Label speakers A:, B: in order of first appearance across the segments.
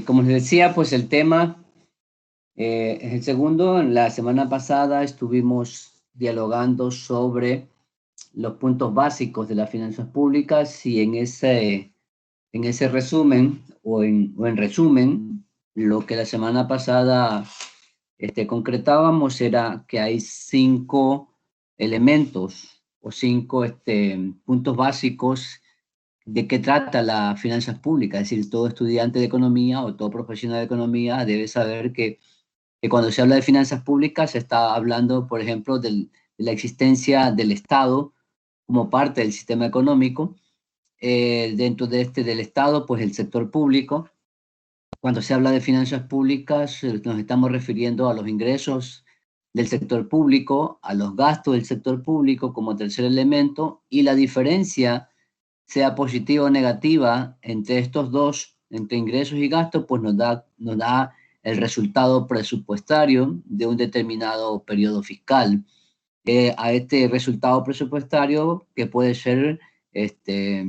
A: Como les decía, pues el tema es el segundo. La semana pasada estuvimos dialogando sobre los puntos básicos de las finanzas públicas y en ese resumen o en resumen, lo que la semana pasada concretábamos era que hay 5 elementos o 5 puntos básicos de qué trata la finanzas públicas. Es decir, todo estudiante de economía o todo profesional de economía debe saber que cuando se habla de finanzas públicas se está hablando, por ejemplo, de la existencia del Estado como parte del sistema económico. Dentro del Estado, pues el sector público. Cuando se habla de finanzas públicas, nos estamos refiriendo a los ingresos del sector público, a los gastos del sector público como tercer elemento, y la diferencia, sea positiva o negativa, entre estos dos, entre ingresos y gastos, pues nos da el resultado presupuestario de un determinado periodo fiscal. A este resultado presupuestario, que puede ser este,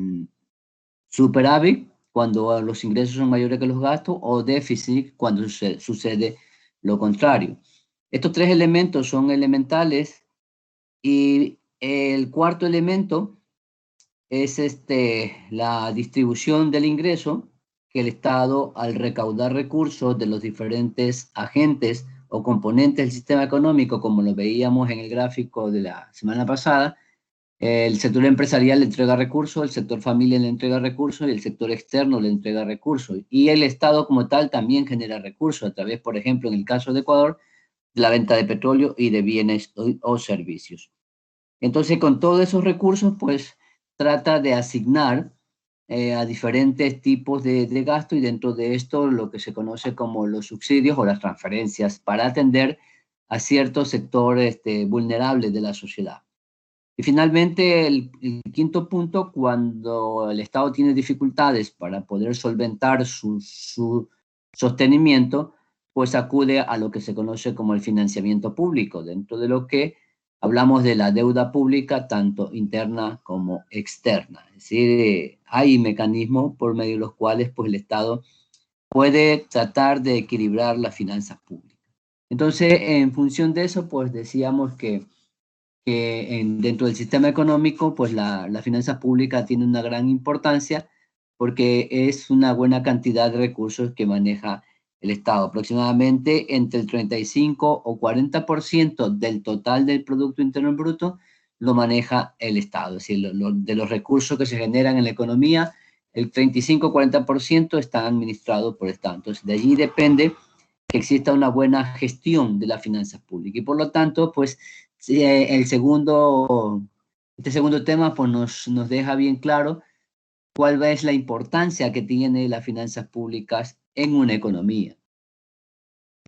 A: superávit cuando los ingresos son mayores que los gastos, o déficit cuando sucede lo contrario. Estos tres elementos son elementales, y el cuarto elemento es la distribución del ingreso, que el Estado, al recaudar recursos de los diferentes agentes o componentes del sistema económico, como lo veíamos en el gráfico de la semana pasada, el sector empresarial le entrega recursos, el sector familia le entrega recursos y el sector externo le entrega recursos. Y el Estado como tal también genera recursos a través, por ejemplo, en el caso de Ecuador, de la venta de petróleo y de bienes o servicios. Entonces, con todos esos recursos, pues trata de asignar a diferentes tipos de gasto, y dentro de esto lo que se conoce como los subsidios o las transferencias para atender a ciertos sectores vulnerables de la sociedad. Y finalmente, el quinto punto, cuando el Estado tiene dificultades para poder solventar su sostenimiento, pues acude a lo que se conoce como el financiamiento público, dentro de lo que hablamos de la deuda pública, tanto interna como externa. Es decir, hay mecanismos por medio de los cuales pues, el Estado puede tratar de equilibrar las finanzas públicas. Entonces, en función de eso, pues decíamos que dentro del sistema económico, pues la finanza pública tiene una gran importancia porque es una buena cantidad de recursos que maneja el Estado. Aproximadamente entre el 35 o 40% del total del Producto Interno Bruto lo maneja el Estado. Es decir, de los recursos que se generan en la economía, el 35 o 40% están administrados por el Estado. Entonces, de allí depende que exista una buena gestión de las finanzas públicas. Y por lo tanto, pues, sí, este segundo tema pues nos deja bien claro cuál es la importancia que tiene las finanzas públicas en una economía.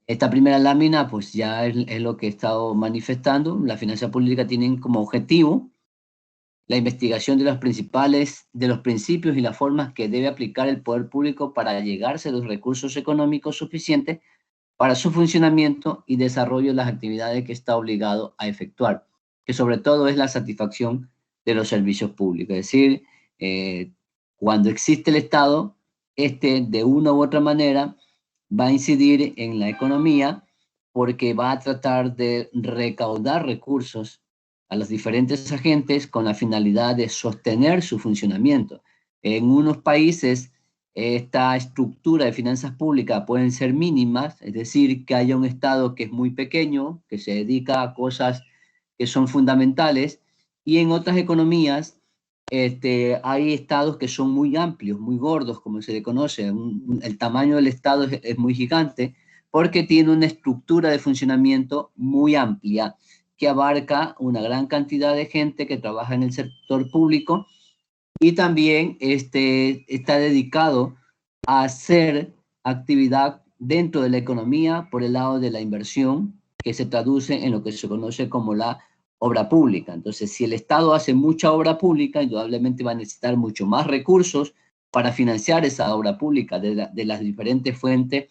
A: Esta primera lámina pues ya es lo que he estado manifestando. Las finanzas públicas tienen como objetivo la investigación de los principios y las formas que debe aplicar el poder público para llegarse a los recursos económicos suficientes para su funcionamiento y desarrollo de las actividades que está obligado a efectuar, que sobre todo es la satisfacción de los servicios públicos. Es decir, cuando existe el Estado, de una u otra manera va a incidir en la economía porque va a tratar de recaudar recursos a los diferentes agentes con la finalidad de sostener su funcionamiento. En unos países, esta estructura de finanzas públicas pueden ser mínimas, es decir, que haya un Estado que es muy pequeño, que se dedica a cosas que son fundamentales, y en otras economías hay estados que son muy amplios, muy gordos, como se le conoce. El tamaño del estado es muy gigante porque tiene una estructura de funcionamiento muy amplia que abarca una gran cantidad de gente que trabaja en el sector público, y también está dedicado a hacer actividad dentro de la economía por el lado de la inversión, que se traduce en lo que se conoce como la obra pública. Entonces, si el Estado hace mucha obra pública, indudablemente va a necesitar mucho más recursos para financiar esa obra pública de las diferentes fuentes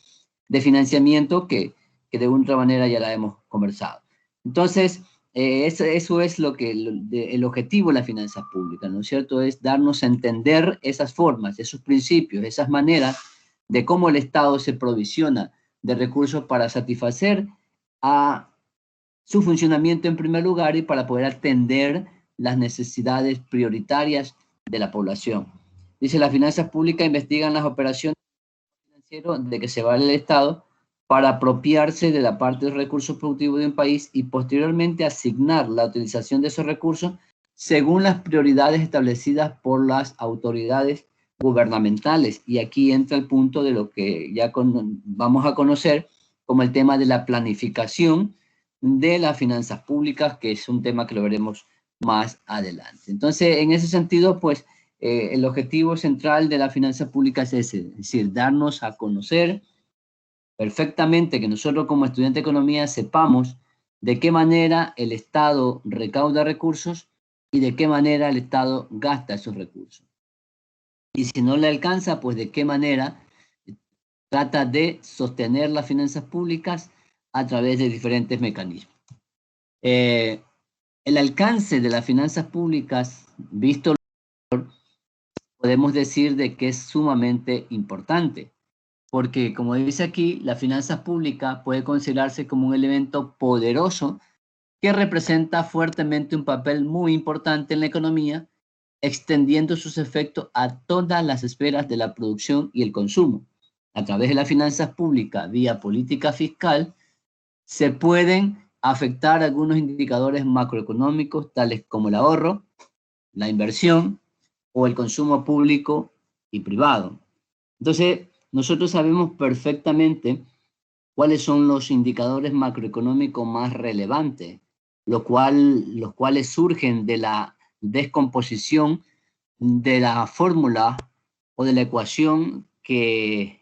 A: de financiamiento que de otra manera ya la hemos conversado. Entonces, eso es el objetivo de la finanza pública, ¿no es cierto? Es darnos a entender esas formas, esos principios, esas maneras de cómo el Estado se provisiona de recursos para satisfacer a su funcionamiento en primer lugar y para poder atender las necesidades prioritarias de la población. Dice, las finanzas públicas investigan las operaciones financieras de que se vale el Estado para apropiarse de la parte de recursos productivos de un país y posteriormente asignar la utilización de esos recursos según las prioridades establecidas por las autoridades gubernamentales. Y aquí entra el punto de lo que ya vamos a conocer como el tema de la planificación de las finanzas públicas, que es un tema que lo veremos más adelante. Entonces, en ese sentido, pues, el objetivo central de la finanza pública es ese, es decir, darnos a conocer perfectamente, que nosotros como estudiantes de economía sepamos de qué manera el Estado recauda recursos y de qué manera el Estado gasta esos recursos. Y si no le alcanza, pues de qué manera trata de sostener las finanzas públicas a través de diferentes mecanismos. El alcance de las finanzas públicas, visto, podemos decir de que es sumamente importante, porque como dice aquí, la finanza pública puede considerarse como un elemento poderoso que representa fuertemente un papel muy importante en la economía, extendiendo sus efectos a todas las esferas de la producción y el consumo. A través de las finanzas públicas, vía política fiscal, se pueden afectar algunos indicadores macroeconómicos, tales como el ahorro, la inversión o el consumo público y privado. Entonces, nosotros sabemos perfectamente cuáles son los indicadores macroeconómicos más relevantes, los cuales surgen de la descomposición de la fórmula o de la ecuación que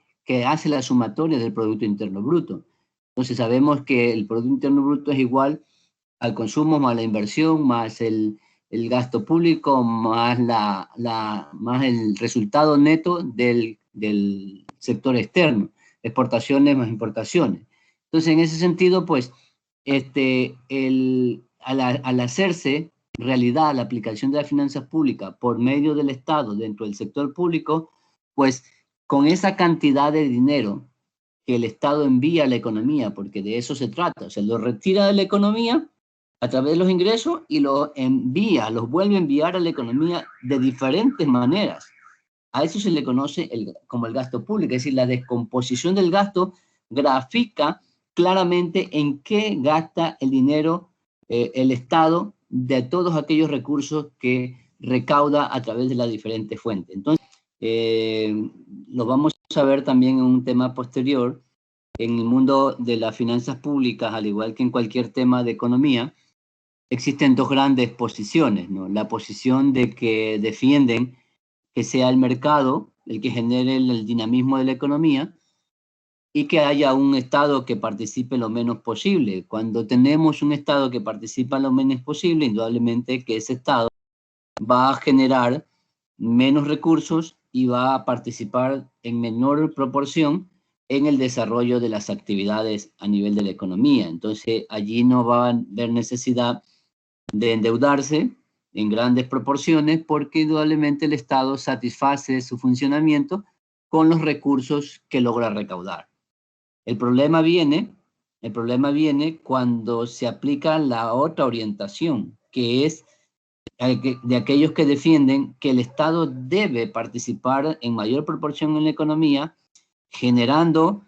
A: hace la sumatoria del Producto Interno Bruto. Entonces sabemos que el Producto Interno Bruto es igual al consumo más la inversión, más el gasto público, más, más el resultado neto del sector externo, exportaciones más importaciones. Entonces, en ese sentido, pues, al hacerse realidad la aplicación de las finanzas públicas por medio del Estado dentro del sector público, pues con esa cantidad de dinero que el Estado envía a la economía, porque de eso se trata, o sea, lo retira de la economía a través de los ingresos y lo envía, los vuelve a enviar a la economía de diferentes maneras. A eso se le conoce como el gasto público, es decir, la descomposición del gasto grafica claramente en qué gasta el dinero el Estado de todos aquellos recursos que recauda a través de las diferentes fuentes. Entonces, lo vamos a ver también en un tema posterior. En el mundo de las finanzas públicas, al igual que en cualquier tema de economía, existen dos grandes posiciones, ¿no? La posición de que defienden que sea el mercado el que genere el dinamismo de la economía y que haya un Estado que participe lo menos posible. Cuando tenemos un Estado que participa lo menos posible, indudablemente que ese Estado va a generar menos recursos y va a participar en menor proporción en el desarrollo de las actividades a nivel de la economía. Entonces, allí no va a haber necesidad de endeudarse en grandes proporciones porque indudablemente el Estado satisface su funcionamiento con los recursos que logra recaudar. El problema viene cuando se aplica la otra orientación, que es de aquellos que defienden que el Estado debe participar en mayor proporción en la economía, generando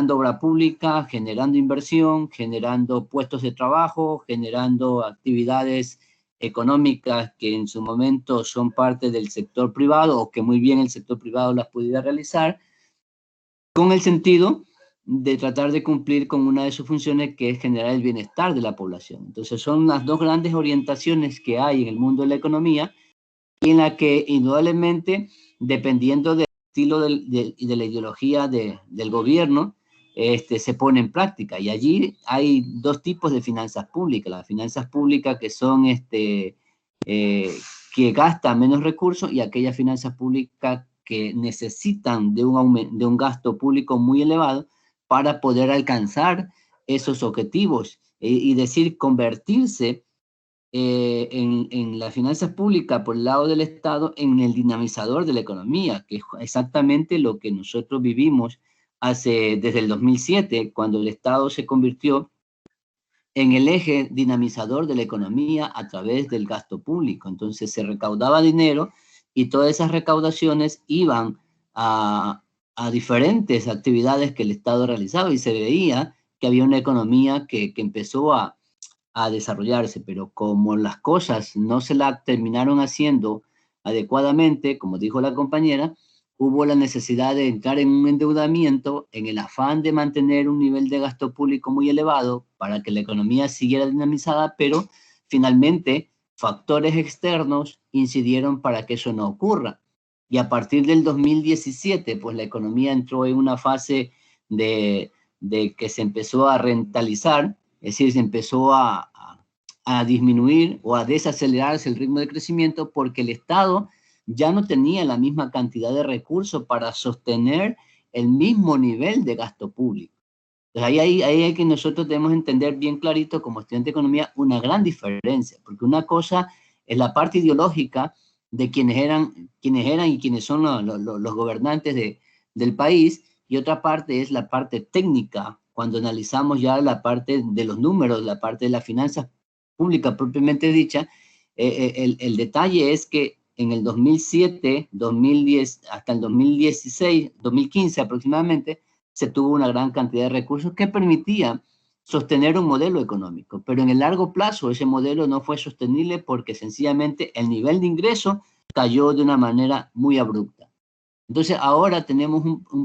A: obra pública, generando inversión, generando puestos de trabajo, generando actividades económicas que en su momento son parte del sector privado o que muy bien el sector privado las pudiera realizar, con el sentido de tratar de cumplir con una de sus funciones, que es generar el bienestar de la población. Entonces son las dos grandes orientaciones que hay en el mundo de la economía, y en la que indudablemente, dependiendo del estilo y de la ideología del gobierno, se pone en práctica. Y allí hay dos tipos de finanzas públicas. Las finanzas públicas que son que gastan menos recursos, y aquellas finanzas públicas que necesitan de un gasto público muy elevado para poder alcanzar esos objetivos y decir, convertirse en las finanzas públicas por el lado del Estado en el dinamizador de la economía, que es exactamente lo que nosotros vivimos desde el 2007, cuando el Estado se convirtió en el eje dinamizador de la economía a través del gasto público. Entonces se recaudaba dinero y todas esas recaudaciones iban a diferentes actividades que el Estado realizaba y se veía que había una economía que empezó a desarrollarse, pero como las cosas no se la terminaron haciendo adecuadamente, como dijo la compañera, hubo la necesidad de entrar en un endeudamiento en el afán de mantener un nivel de gasto público muy elevado para que la economía siguiera dinamizada, pero finalmente factores externos incidieron para que eso no ocurra. Y a partir del 2017, pues la economía entró en una fase de que se empezó a rentalizar, es decir, se empezó a disminuir o a desacelerarse el ritmo de crecimiento porque el Estado ya no tenía la misma cantidad de recursos para sostener el mismo nivel de gasto público. Entonces ahí hay que nosotros debemos entender bien clarito como estudiante de economía una gran diferencia, porque una cosa es la parte ideológica de quienes eran y quienes son los gobernantes del país, y otra parte es la parte técnica, cuando analizamos ya la parte de los números, la parte de las finanzas públicas propiamente dicha. El detalle es que en el 2007, 2010, hasta el 2016, 2015 aproximadamente, se tuvo una gran cantidad de recursos que permitía sostener un modelo económico, pero en el largo plazo ese modelo no fue sostenible porque sencillamente el nivel de ingreso cayó de una manera muy abrupta. Entonces ahora tenemos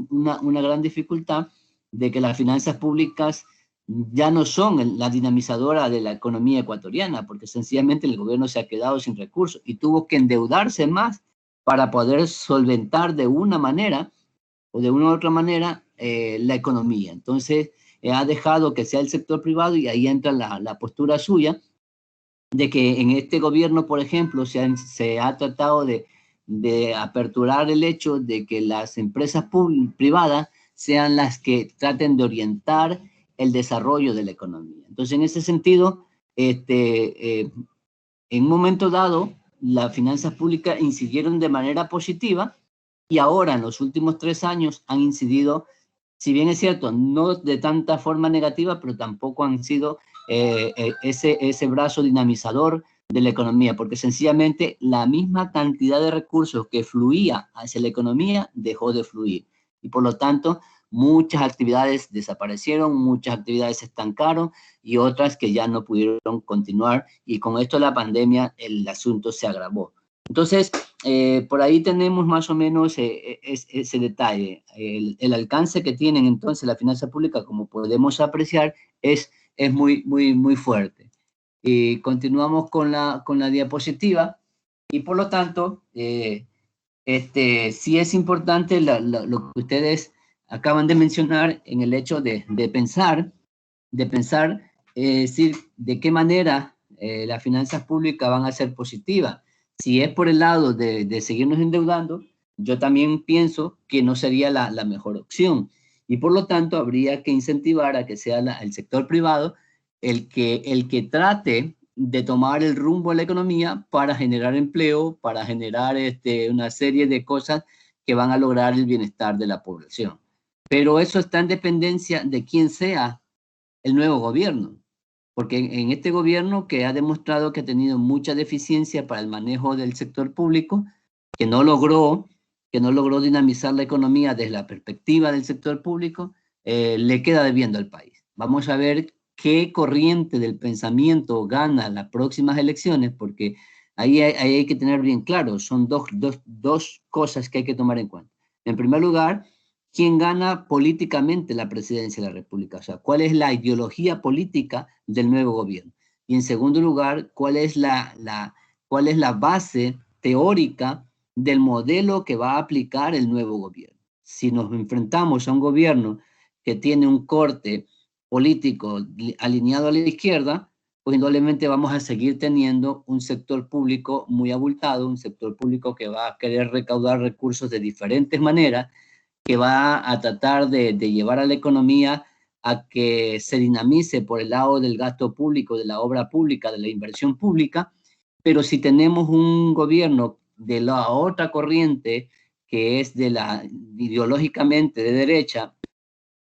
A: una gran dificultad de que las finanzas públicas ya no son la dinamizadora de la economía ecuatoriana, porque sencillamente el gobierno se ha quedado sin recursos y tuvo que endeudarse más para poder solventar de una manera o de una u otra manera la economía. Entonces ha dejado que sea el sector privado y ahí entra la postura suya de que en este gobierno, por ejemplo, se ha tratado de aperturar el hecho de que las empresas privadas sean las que traten de orientar el desarrollo de la economía. Entonces, en ese sentido, en un momento dado, las finanzas públicas incidieron de manera positiva y ahora, en los últimos 3 años, han incidido, si bien es cierto, no de tanta forma negativa, pero tampoco han sido ese brazo dinamizador de la economía, porque sencillamente la misma cantidad de recursos que fluía hacia la economía dejó de fluir. Y por lo tanto, muchas actividades desaparecieron, muchas actividades se estancaron y otras que ya no pudieron continuar. Y con esto de la pandemia, el asunto se agravó. Entonces, por ahí tenemos más o menos ese detalle. El alcance que tienen entonces la finanza pública, como podemos apreciar, es muy fuerte. Y continuamos con la diapositiva y por lo tanto, sí es importante lo que ustedes acaban de mencionar en el hecho de pensar, decir, de qué manera las finanzas públicas van a ser positivas. Si es por el lado de seguirnos endeudando, yo también pienso que no sería la mejor opción. Y por lo tanto, habría que incentivar a que sea el sector privado el que trate de tomar el rumbo de la economía para generar empleo, para generar una serie de cosas que van a lograr el bienestar de la población. Pero eso está en dependencia de quién sea el nuevo gobierno, porque en este gobierno que ha demostrado que ha tenido mucha deficiencia para el manejo del sector público, que no logró, que no logró dinamizar la economía desde la perspectiva del sector público, le queda debiendo al país. Vamos a ver qué corriente del pensamiento gana las próximas elecciones, porque ahí hay que tener bien claro, son dos cosas que hay que tomar en cuenta. En primer lugar, quién gana políticamente la presidencia de la República, o sea, cuál es la ideología política del nuevo gobierno. Y en segundo lugar, cuál es cuál es la base teórica del modelo que va a aplicar el nuevo gobierno. Si nos enfrentamos a un gobierno que tiene un corte político alineado a la izquierda, pues indudablemente vamos a seguir teniendo un sector público muy abultado, un sector público que va a querer recaudar recursos de diferentes maneras, que va a tratar de llevar a la economía a que se dinamice por el lado del gasto público, de la obra pública, de la inversión pública, pero si tenemos un gobierno de la otra corriente, que es de la ideológicamente de derecha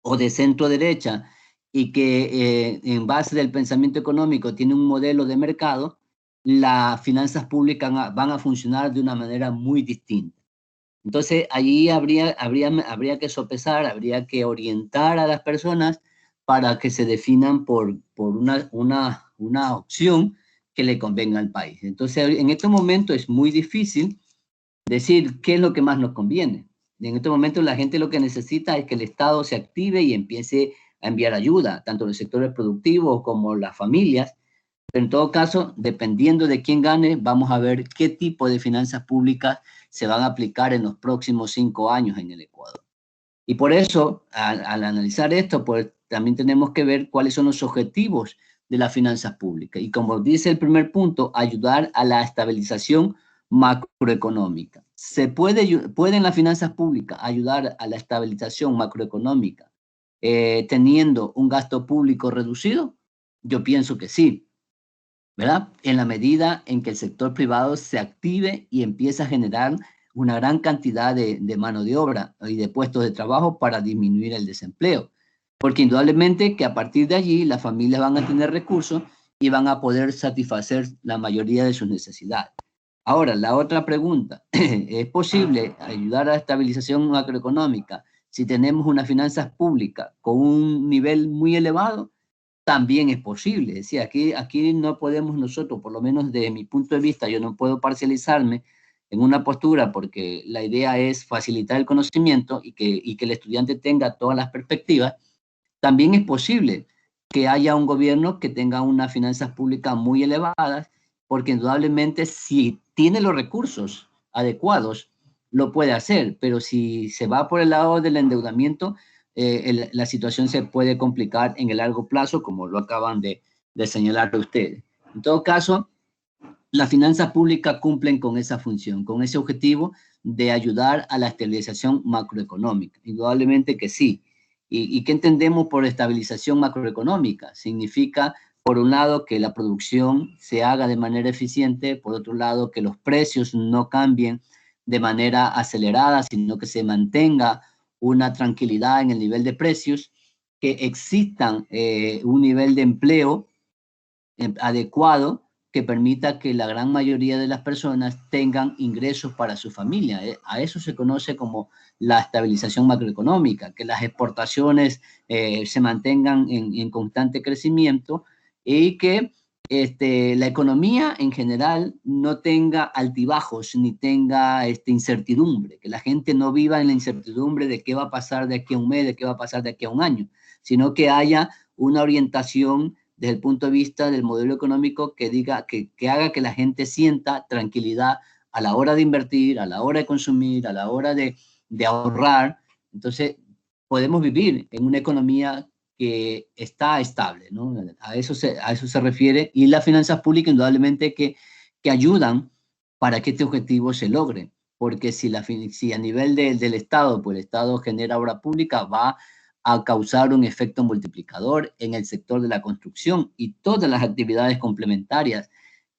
A: o de centro derecha, y que en base del pensamiento económico tiene un modelo de mercado, las finanzas públicas van a funcionar de una manera muy distinta. Entonces, allí habría que sopesar, habría que orientar a las personas para que se definan por una opción que le convenga al país. Entonces, en este momento es muy difícil decir qué es lo que más nos conviene. En este momento la gente lo que necesita es que el Estado se active y empiece a enviar ayuda, tanto los sectores productivos como las familias. Pero en todo caso, dependiendo de quién gane, vamos a ver qué tipo de finanzas públicas se van a aplicar en los próximos 5 años en el Ecuador. Y por eso, al analizar esto, pues también tenemos que ver cuáles son los objetivos de las finanzas públicas. Y como dice el primer punto, ayudar a la estabilización macroeconómica. ¿Pueden las finanzas públicas ayudar a la estabilización macroeconómica teniendo un gasto público reducido? Yo pienso que sí, ¿verdad? En la medida en que el sector privado se active y empiece a generar una gran cantidad de mano de obra y de puestos de trabajo para disminuir el desempleo. Porque indudablemente que a partir de allí las familias van a tener recursos y van a poder satisfacer la mayoría de sus necesidades. Ahora, la otra pregunta, ¿es posible ayudar a la estabilización macroeconómica si tenemos unas finanzas públicas con un nivel muy elevado? También es posible. Es decir, aquí no podemos nosotros, por lo menos desde mi punto de vista, yo no puedo parcializarme en una postura porque la idea es facilitar el conocimiento y que el estudiante tenga todas las perspectivas. También es posible que haya un gobierno que tenga unas finanzas públicas muy elevadas, porque indudablemente si tiene los recursos adecuados, lo puede hacer, pero si se va por el lado del endeudamiento, la situación se puede complicar en el largo plazo, como lo acaban de señalar ustedes. En todo caso, las finanzas públicas cumplen con esa función, con ese objetivo de ayudar a la estabilización macroeconómica. Indudablemente que sí. ¿Y qué entendemos por estabilización macroeconómica? Significa, por un lado, que la producción se haga de manera eficiente, por otro lado, que los precios no cambien de manera acelerada, sino que se mantenga una tranquilidad en el nivel de precios, que existan un nivel de empleo adecuado que permita que la gran mayoría de las personas tengan ingresos para su familia. A eso se conoce como la estabilización macroeconómica, que las exportaciones se mantengan en constante crecimiento y que la economía en general no tenga altibajos ni tenga incertidumbre, que la gente no viva en la incertidumbre de qué va a pasar de aquí a un mes, de qué va a pasar de aquí a un año, sino que haya una orientación desde el punto de vista del modelo económico que diga, que haga que la gente sienta tranquilidad a la hora de invertir, a la hora de consumir, a la hora de ahorrar. Entonces, podemos vivir en una economía que está estable, ¿no? A eso se refiere, y las finanzas públicas indudablemente que ayudan para que este objetivo se logre, porque si a nivel del Estado, pues el Estado genera obra pública, va a causar un efecto multiplicador en el sector de la construcción y todas las actividades complementarias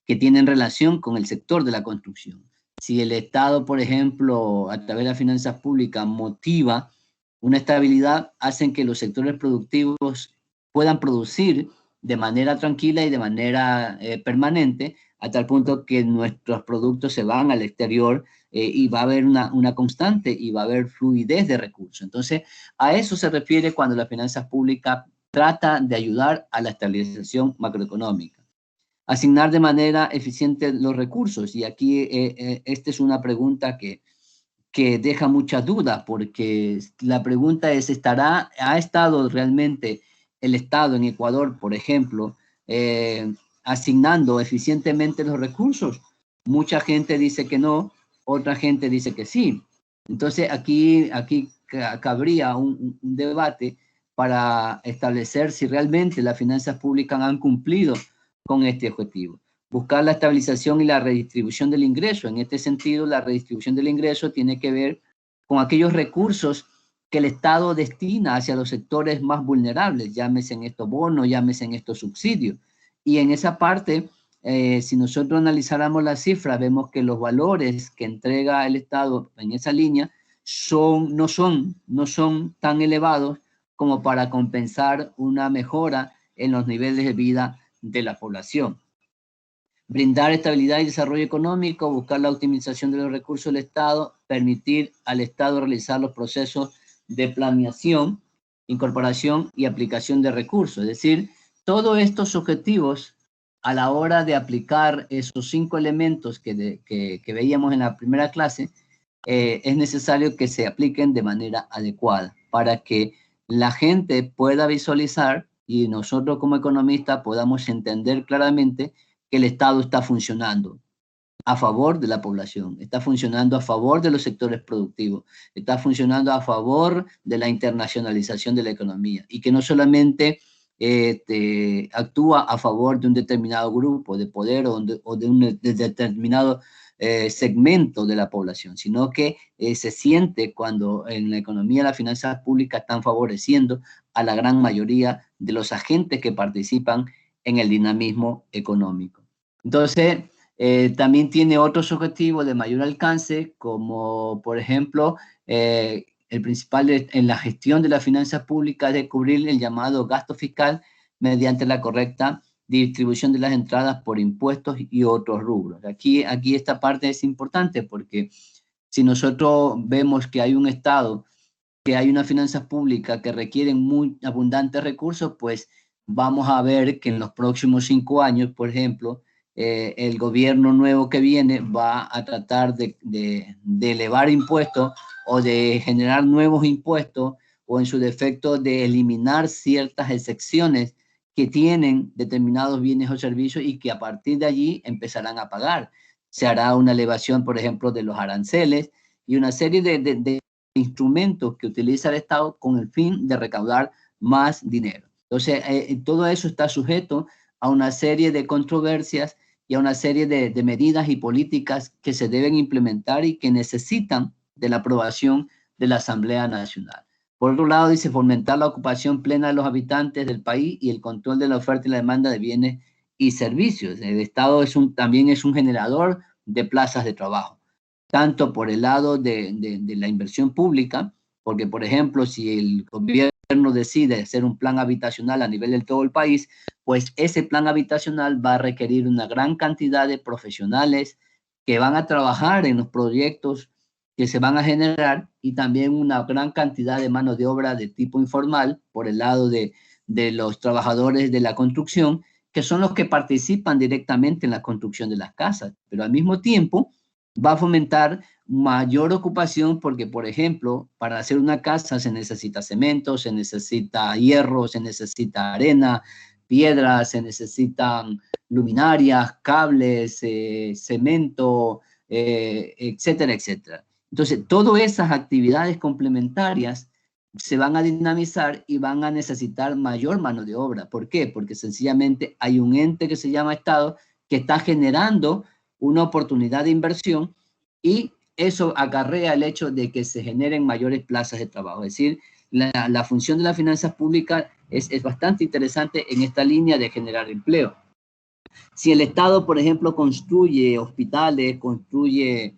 A: que tienen relación con el sector de la construcción. Si el Estado, por ejemplo, a través de las finanzas públicas motiva una estabilidad, hacen que los sectores productivos puedan producir de manera tranquila y de manera permanente, a tal punto que nuestros productos se van al exterior y va a haber una constante y va a haber fluidez de recursos. Entonces, a eso se refiere cuando las finanzas públicas trata de ayudar a la estabilización macroeconómica. Asignar de manera eficiente los recursos. Y aquí esta es una pregunta que deja muchas dudas, porque la pregunta es, ¿ha estado realmente el Estado en Ecuador, por ejemplo, asignando eficientemente los recursos? Mucha gente dice que no, otra gente dice que sí. Entonces aquí cabría un debate para establecer si realmente las finanzas públicas han cumplido con este objetivo. Buscar la estabilización y la redistribución del ingreso. En este sentido, la redistribución del ingreso tiene que ver con aquellos recursos que el Estado destina hacia los sectores más vulnerables, llámese en estos bonos, llámese en estos subsidios. Y en esa parte, si nosotros analizáramos las cifras, vemos que los valores que entrega el Estado en esa línea no son tan elevados como para compensar una mejora en los niveles de vida de la población. Brindar estabilidad y desarrollo económico, buscar la optimización de los recursos del Estado, permitir al Estado realizar los procesos de planeación, incorporación y aplicación de recursos. Es decir, todos estos objetivos a la hora de aplicar esos 5 elementos que veíamos en la primera clase, es necesario que se apliquen de manera adecuada para que la gente pueda visualizar y nosotros como economistas podamos entender claramente que el Estado está funcionando a favor de la población, está funcionando a favor de los sectores productivos, está funcionando a favor de la internacionalización de la economía y que no solamente actúa a favor de un determinado grupo de poder o de un determinado segmento de la población, sino que se siente cuando en la economía las finanzas públicas están favoreciendo a la gran mayoría de los agentes que participan en el dinamismo económico. Entonces, también tiene otros objetivos de mayor alcance, como por ejemplo, el principal en la gestión de las finanzas públicas es de cubrir el llamado gasto fiscal mediante la correcta distribución de las entradas por impuestos y otros rubros. Aquí esta parte es importante porque si nosotros vemos que hay un Estado, que hay unas finanzas públicas que requieren muy abundantes recursos, pues vamos a ver que en los próximos 5 años, por ejemplo, el gobierno nuevo que viene va a tratar de elevar impuestos o de generar nuevos impuestos o en su defecto de eliminar ciertas excepciones que tienen determinados bienes o servicios y que a partir de allí empezarán a pagar. Se hará una elevación, por ejemplo, de los aranceles y una serie de instrumentos que utiliza el Estado con el fin de recaudar más dinero. Entonces, todo eso está sujeto a una serie de controversias y a una serie de medidas y políticas que se deben implementar y que necesitan de la aprobación de la Asamblea Nacional. Por otro lado, dice fomentar la ocupación plena de los habitantes del país y el control de la oferta y la demanda de bienes y servicios. El Estado también es un generador de plazas de trabajo, tanto por el lado de la inversión pública, porque, por ejemplo, si el gobierno decide hacer un plan habitacional a nivel de todo el país, pues ese plan habitacional va a requerir una gran cantidad de profesionales que van a trabajar en los proyectos que se van a generar y también una gran cantidad de mano de obra de tipo informal por el lado de los trabajadores de la construcción, que son los que participan directamente en la construcción de las casas, pero al mismo tiempo va a fomentar mayor ocupación porque, por ejemplo, para hacer una casa se necesita cemento, se necesita hierro, se necesita arena, piedra, se necesitan luminarias, cables, cemento, etcétera, etcétera. Entonces, todas esas actividades complementarias se van a dinamizar y van a necesitar mayor mano de obra. ¿Por qué? Porque sencillamente hay un ente que se llama Estado que está generando una oportunidad de inversión y eso acarrea el hecho de que se generen mayores plazas de trabajo. Es decir, la función de las finanzas públicas es bastante interesante en esta línea de generar empleo. Si el Estado, por ejemplo, construye hospitales, construye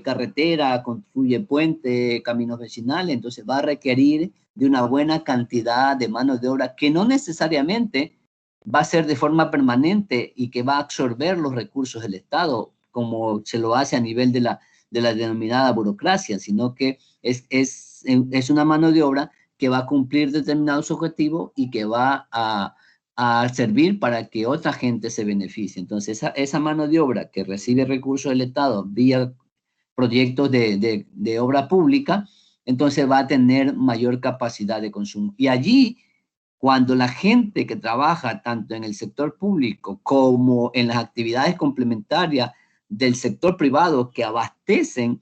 A: carretera, construye puentes, caminos vecinales, entonces va a requerir de una buena cantidad de mano de obra que no necesariamente va a ser de forma permanente y que va a absorber los recursos del Estado, como se lo hace a nivel de la denominada burocracia, sino que es una mano de obra que va a cumplir determinados objetivos y que va a servir para que otra gente se beneficie. Entonces, esa mano de obra que recibe recursos del Estado vía proyectos de obra pública, entonces va a tener mayor capacidad de consumo. Y allí, cuando la gente que trabaja tanto en el sector público como en las actividades complementarias del sector privado que abastecen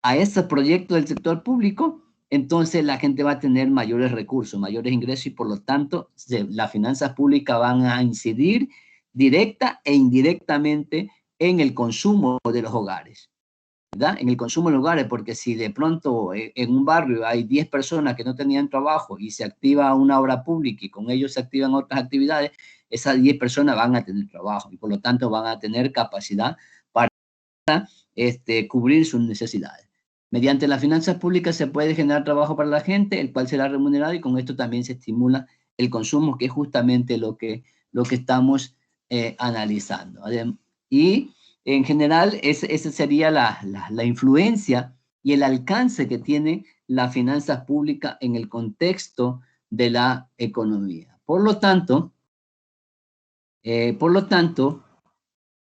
A: a esos proyectos del sector público, entonces la gente va a tener mayores recursos, mayores ingresos y por lo tanto las finanzas públicas van a incidir directa e indirectamente en el consumo de los hogares. ¿verdad? En el consumo de lugares, porque si de pronto en un barrio hay 10 personas que no tenían trabajo y se activa una obra pública y con ellos se activan otras actividades, esas 10 personas van a tener trabajo y por lo tanto van a tener capacidad para cubrir sus necesidades. Mediante las finanzas públicas se puede generar trabajo para la gente, el cual será remunerado y con esto también se estimula el consumo, que es justamente lo que estamos analizando. Y en general, esa sería la influencia y el alcance que tiene las finanzas públicas en el contexto de la economía. Por lo tanto,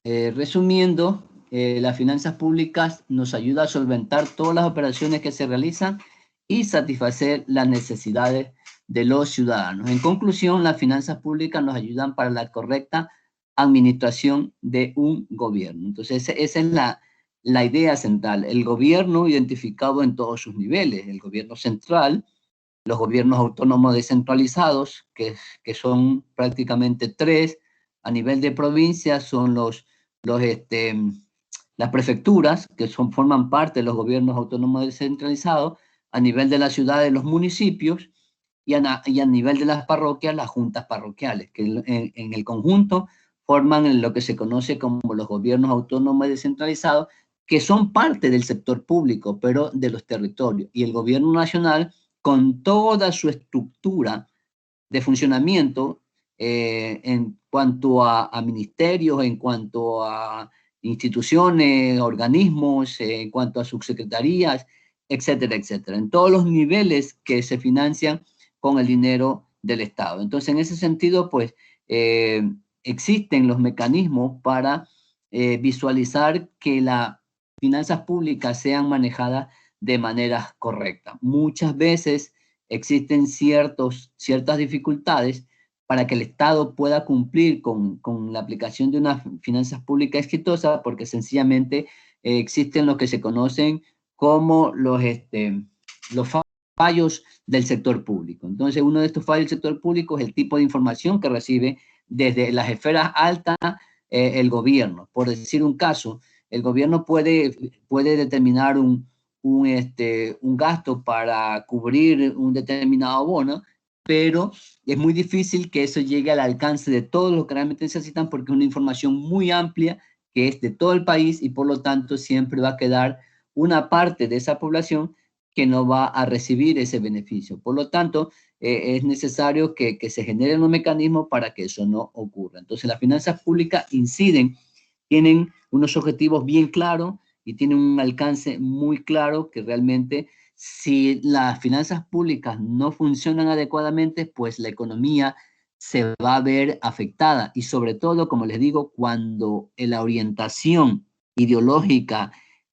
A: resumiendo, las finanzas públicas nos ayuda a solventar todas las operaciones que se realizan y satisfacer las necesidades de los ciudadanos. En conclusión, las finanzas públicas nos ayudan para la correcta administración de un gobierno. Entonces, esa es la idea central. El gobierno identificado en todos sus niveles, el gobierno central, los gobiernos autónomos descentralizados, que son prácticamente tres. A nivel de provincia son las prefecturas, que forman parte de los gobiernos autónomos descentralizados. A nivel de las ciudades, los municipios. Y a nivel de las parroquias, las juntas parroquiales, que en el conjunto forman lo que se conoce como los gobiernos autónomos descentralizados, que son parte del sector público, pero de los territorios. Y el gobierno nacional, con toda su estructura de funcionamiento en cuanto a ministerios, en cuanto a instituciones, organismos, en cuanto a subsecretarías, etcétera, etcétera. En todos los niveles que se financian con el dinero del Estado. Entonces, en ese sentido, pues, existen los mecanismos para visualizar que las finanzas públicas sean manejadas de manera correcta. Muchas veces existen ciertas dificultades para que el Estado pueda cumplir con la aplicación de unas finanzas públicas exitosas, porque sencillamente existen lo que se conocen como los fallos del sector público. Entonces, uno de estos fallos del sector público es el tipo de información que recibe desde las esferas altas el gobierno. Por decir un caso, el gobierno puede determinar un gasto para cubrir un determinado bono, pero es muy difícil que eso llegue al alcance de todos los que realmente necesitan porque es una información muy amplia que es de todo el país y por lo tanto siempre va a quedar una parte de esa población que no va a recibir ese beneficio. Por lo tanto, es necesario que se generen los mecanismos para que eso no ocurra. Entonces, las finanzas públicas tienen unos objetivos bien claros y tienen un alcance muy claro que realmente si las finanzas públicas no funcionan adecuadamente, pues la economía se va a ver afectada y sobre todo, como les digo, cuando la orientación ideológica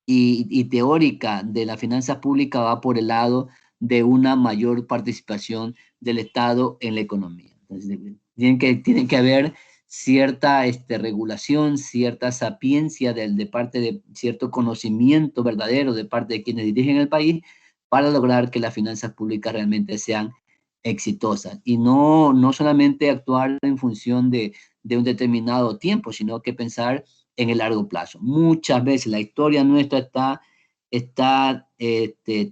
A: y teórica de la finanza pública va por el lado de una mayor participación del Estado en la economía. Entonces, tienen que haber cierta regulación, cierta sapiencia de parte de cierto conocimiento verdadero de parte de quienes dirigen el país para lograr que las finanzas públicas realmente sean exitosas y no solamente actuar en función de un determinado tiempo, sino que pensar en el largo plazo. Muchas veces la historia nuestra está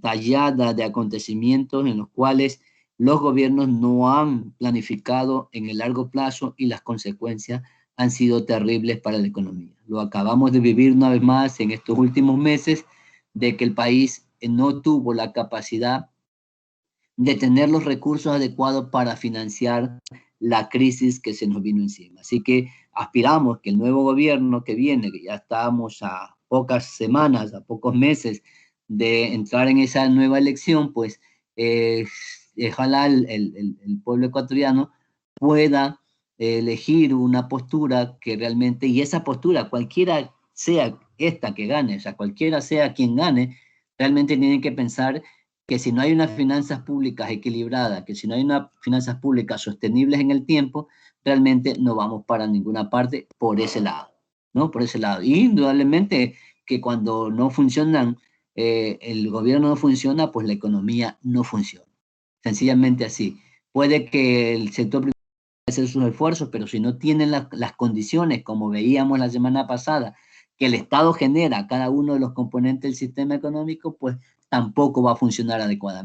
A: tallada de acontecimientos en los cuales los gobiernos no han planificado en el largo plazo y las consecuencias han sido terribles para la economía. Lo acabamos de vivir una vez más en estos últimos meses de que el país no tuvo la capacidad de tener los recursos adecuados para financiar la crisis que se nos vino encima. Así que aspiramos que el nuevo gobierno que viene, que ya estamos a pocas semanas, a pocos meses de entrar en esa nueva elección, pues ojalá el pueblo ecuatoriano pueda elegir una postura que realmente, y esa postura, cualquiera sea esta que gane, o sea, cualquiera sea quien gane, realmente tienen que pensar que si no hay unas finanzas públicas equilibradas, que si no hay unas finanzas públicas sostenibles en el tiempo, realmente no vamos para ninguna parte por ese lado, ¿no? Por ese lado. Y indudablemente que cuando no funcionan, el gobierno no funciona, pues la economía no funciona. Sencillamente así. Puede que el sector privado hacer sus esfuerzos, pero si no tienen las condiciones, como veíamos la semana pasada, que el Estado genera cada uno de los componentes del sistema económico, pues tampoco va a funcionar adecuadamente.